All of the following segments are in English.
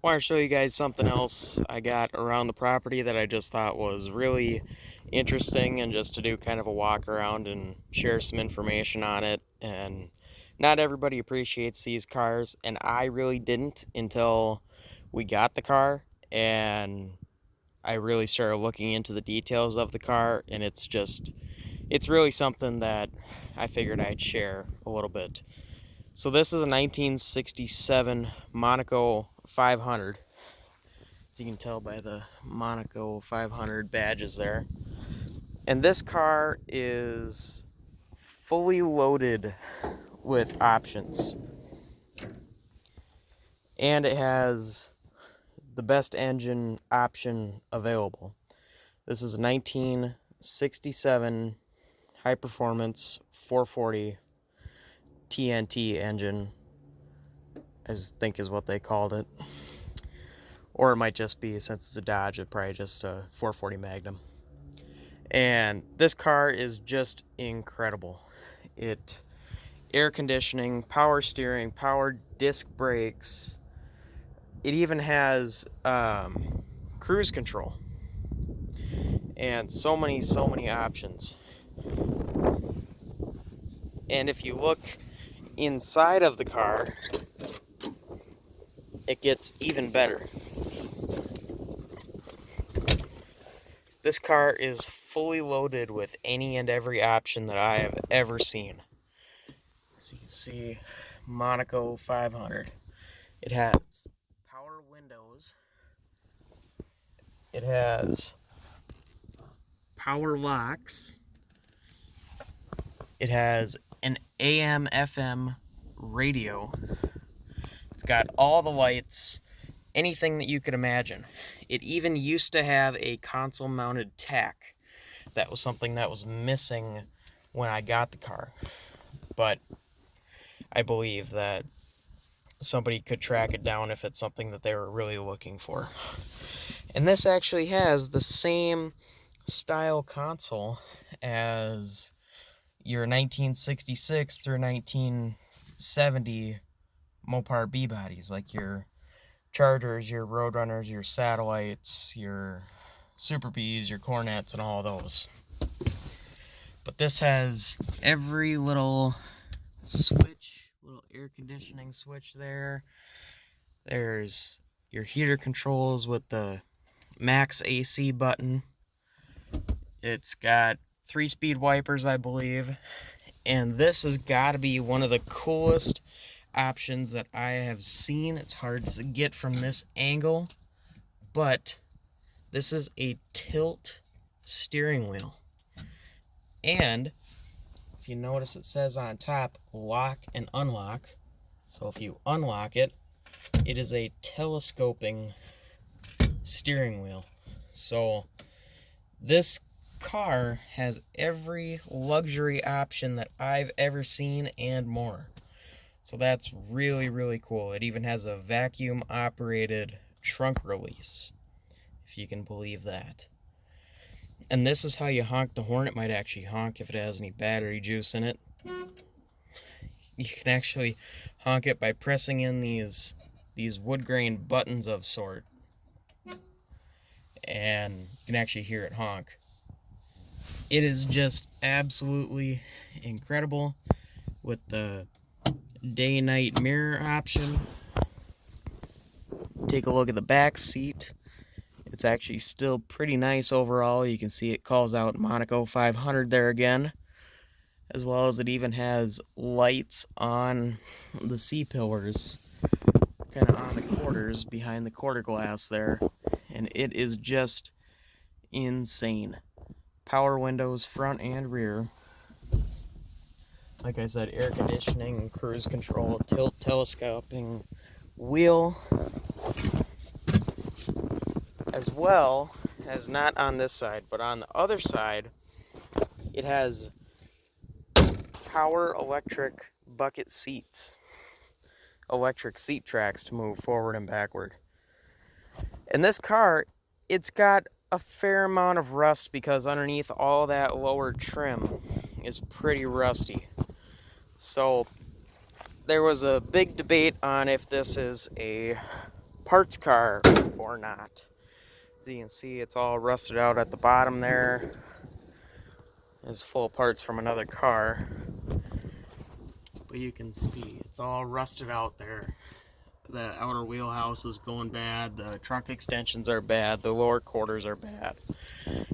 Want to show you guys something else I got around the property that I just thought was really interesting, and just to do kind of a walk around and share some information on it. And not everybody appreciates these cars, and I really didn't until we got the car and I really started looking into the details of the car, and it's really something that I figured I'd share a little bit. So this is a 1967 Monaco 500. As you can tell by the Monaco 500 badges there. And this car is fully loaded with options. And it has the best engine option available. This is a 1967 high performance 440 TNT engine, I think is what they called it. Or it might just be, since it's a Dodge, it's probably just a 440 Magnum. And this car is just incredible. It air conditioning, power steering, power disc brakes. It even has cruise control, and so many options. And if you look inside of the car, it gets even better. This car is fully loaded with any and every option that I have ever seen. As you can see, Monaco 500. It has power windows. It has power locks. It has an AM FM radio. It's got all the lights, anything that you could imagine. It even used to have a console mounted tack. That was something that was missing when I got the car. But I believe that somebody could track it down if it's something that they were really looking for. And this actually has the same style console as your 1966 through 1970 Mopar B bodies, like your Chargers, your Roadrunners, your Satellites, your Super Bs, your Cornets, and all of those. But this has every little switch, little air conditioning switch there. There's your heater controls with the max AC button. It's got 3-speed wipers, I believe. And this has got to be one of the coolest options that I have seen. It's hard to get from this angle, but this is a tilt steering wheel. And if you notice, it says on top, lock and unlock. So if you unlock it, it is a telescoping steering wheel. So this car has every luxury option that I've ever seen and more. So that's really cool. It even has a vacuum operated trunk release, if you can believe that. And this is how you honk the horn. It might actually honk if it has any battery juice in it. You can actually honk it by pressing in these wood grain buttons of sort, and you can actually hear it honk. It is just absolutely incredible with the day-night mirror option. Take a look at the back seat. It's actually still pretty nice overall. You can see it calls out Monaco 500 there again, as well as it even has lights on the C-pillars, kind of on the quarters, behind the quarter glass there, and it is just insane. Power windows front and rear. Like I said, air conditioning, cruise control, tilt telescoping wheel, as well as, not on this side, but on the other side, it has power electric bucket seats, electric seat tracks to move forward and backward. And this car, it's got a fair amount of rust because underneath all that lower trim is pretty rusty. So there was a big debate on if this is a parts car or not. As you can see, it's all rusted out at the bottom there. It's full of parts from another car. But you can see it's all rusted out there. The outer wheelhouse is going bad, the trunk extensions are bad, the lower quarters are bad.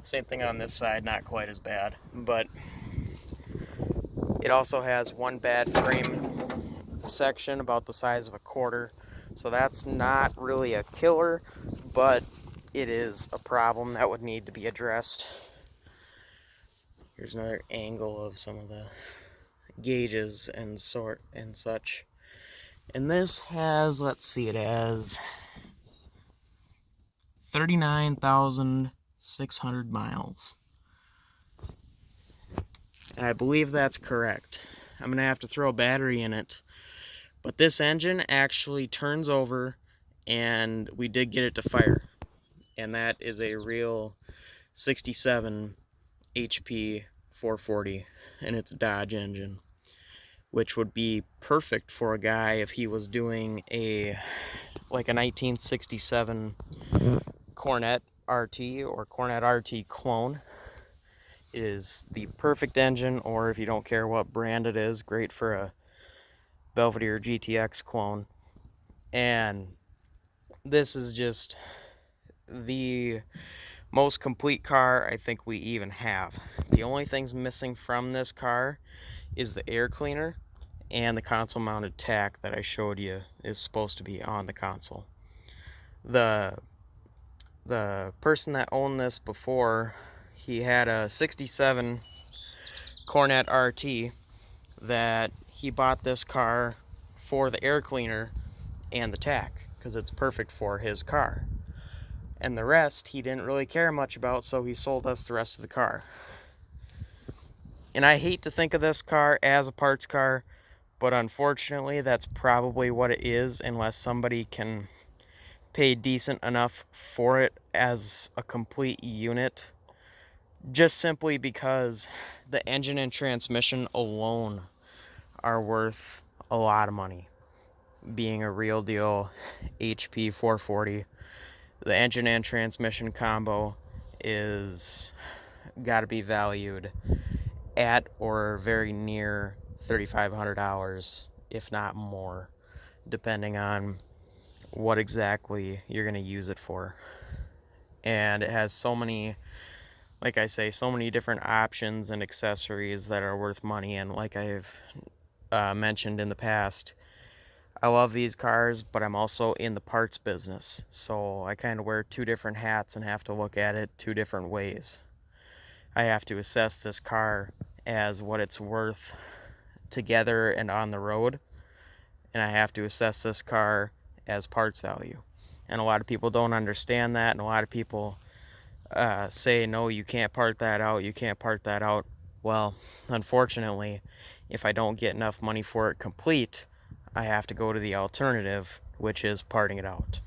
Same thing on this side, not quite as bad. But it also has one bad frame section about the size of a quarter. So that's not really a killer, but it is a problem that would need to be addressed. Here's another angle of some of the gauges and such. And this has, let's see, it has 39,600 miles. And I believe that's correct. I'm going to have to throw a battery in it. But this engine actually turns over, and we did get it to fire. And that is a real 67 HP 440, and it's a Dodge engine, which would be perfect for a guy if he was doing a 1967 Corvette RT or Corvette RT clone. It is the perfect engine, or if you don't care what brand it is, great for a Belvedere GTX clone. And this is just the most complete car I think we even have. The only things missing from this car is the air cleaner and the console mounted tack that I showed you is supposed to be on the console. The person that owned this before, he had a 67 Corvette RT that he bought this car for the air cleaner and the tack because it's perfect for his car. And the rest he didn't really care much about, so he sold us the rest of the car. And I hate to think of this car as a parts car, but unfortunately that's probably what it is, unless somebody can pay decent enough for it as a complete unit, just simply because the engine and transmission alone are worth a lot of money. Being a real deal HP 440, the engine and transmission combo is got to be valued at or very near $3,500, if not more, depending on what exactly you're going to use it for. And it has so many, like I say, so many different options and accessories that are worth money. And like I've mentioned in the past, I love these cars, but I'm also in the parts business, so I kind of wear two different hats and have to look at it two different ways. I have to assess this car as what it's worth together and on the road, and I have to assess this car as parts value. And a lot of people don't understand that, and a lot of people say, no, you can't part that out, you can't part that out. Well, unfortunately, if I don't get enough money for it complete, I have to go to the alternative, which is parting it out.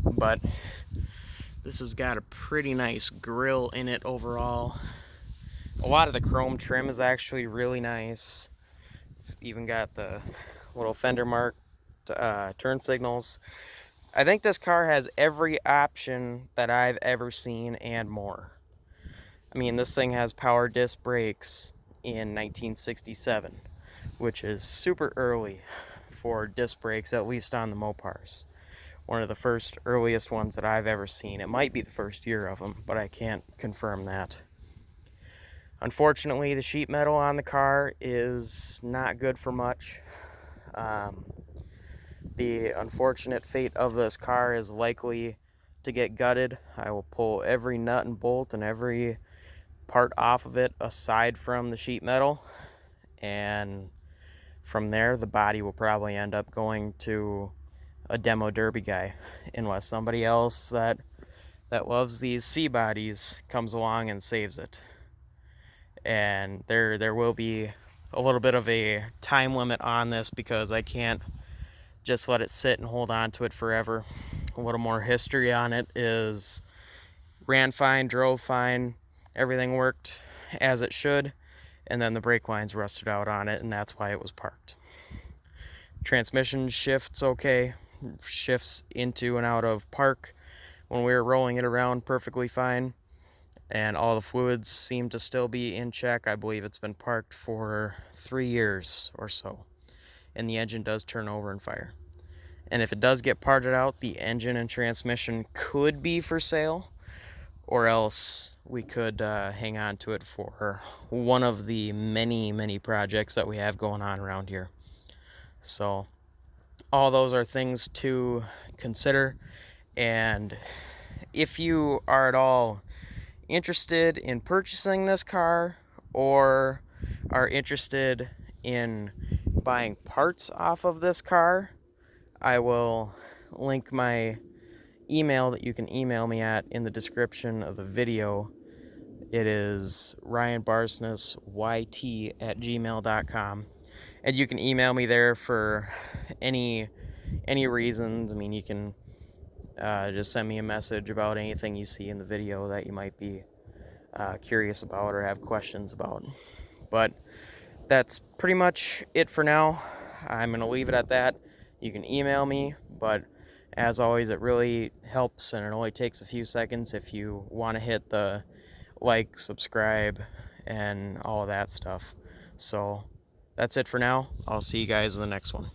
But this has got a pretty nice grille in it overall. A lot of the chrome trim is actually really nice. It's even got the little fender mark turn signals. I think this car has every option that I've ever seen and more. I mean, this thing has power disc brakes in 1967, which is super early for disc brakes, at least on the Mopars. One of the first earliest ones that I've ever seen. It might be the first year of them, but I can't confirm that. Unfortunately, the sheet metal on the car is not good for much. The unfortunate fate of this car is likely to get gutted. I will pull every nut and bolt and every part off of it aside from the sheet metal, and from there the body will probably end up going to a demo derby guy, unless somebody else that loves these C bodies comes along and saves it. And there will be a little bit of a time limit on this because I can't just let it sit and hold on to it forever. A little more history on it is ran fine, drove fine, everything worked as it should, and then the brake lines rusted out on it, and that's why it was parked. Transmission shifts okay, shifts into and out of park when we were rolling it around perfectly fine, and all the fluids seem to still be in check. I believe it's been parked for 3 years or so, and the engine does turn over and fire. And if it does get parted out, the engine and transmission could be for sale, or else we could hang on to it for one of the many projects that we have going on around here. So all those are things to consider. And if you are at all interested in purchasing this car, or are interested in buying parts off of this car, I will link my email that you can email me at in the description of the video. It is ryanbarsness@gmail.com, and you can email me there for any reasons. I mean, you can just send me a message about anything you see in the video that you might be curious about or have questions about. But that's pretty much it for now. I'm going to leave it at that. You can email me, but as always, it really helps, and it only takes a few seconds if you want to hit the like, subscribe, and all of that stuff. So that's it for now. I'll see you guys in the next one.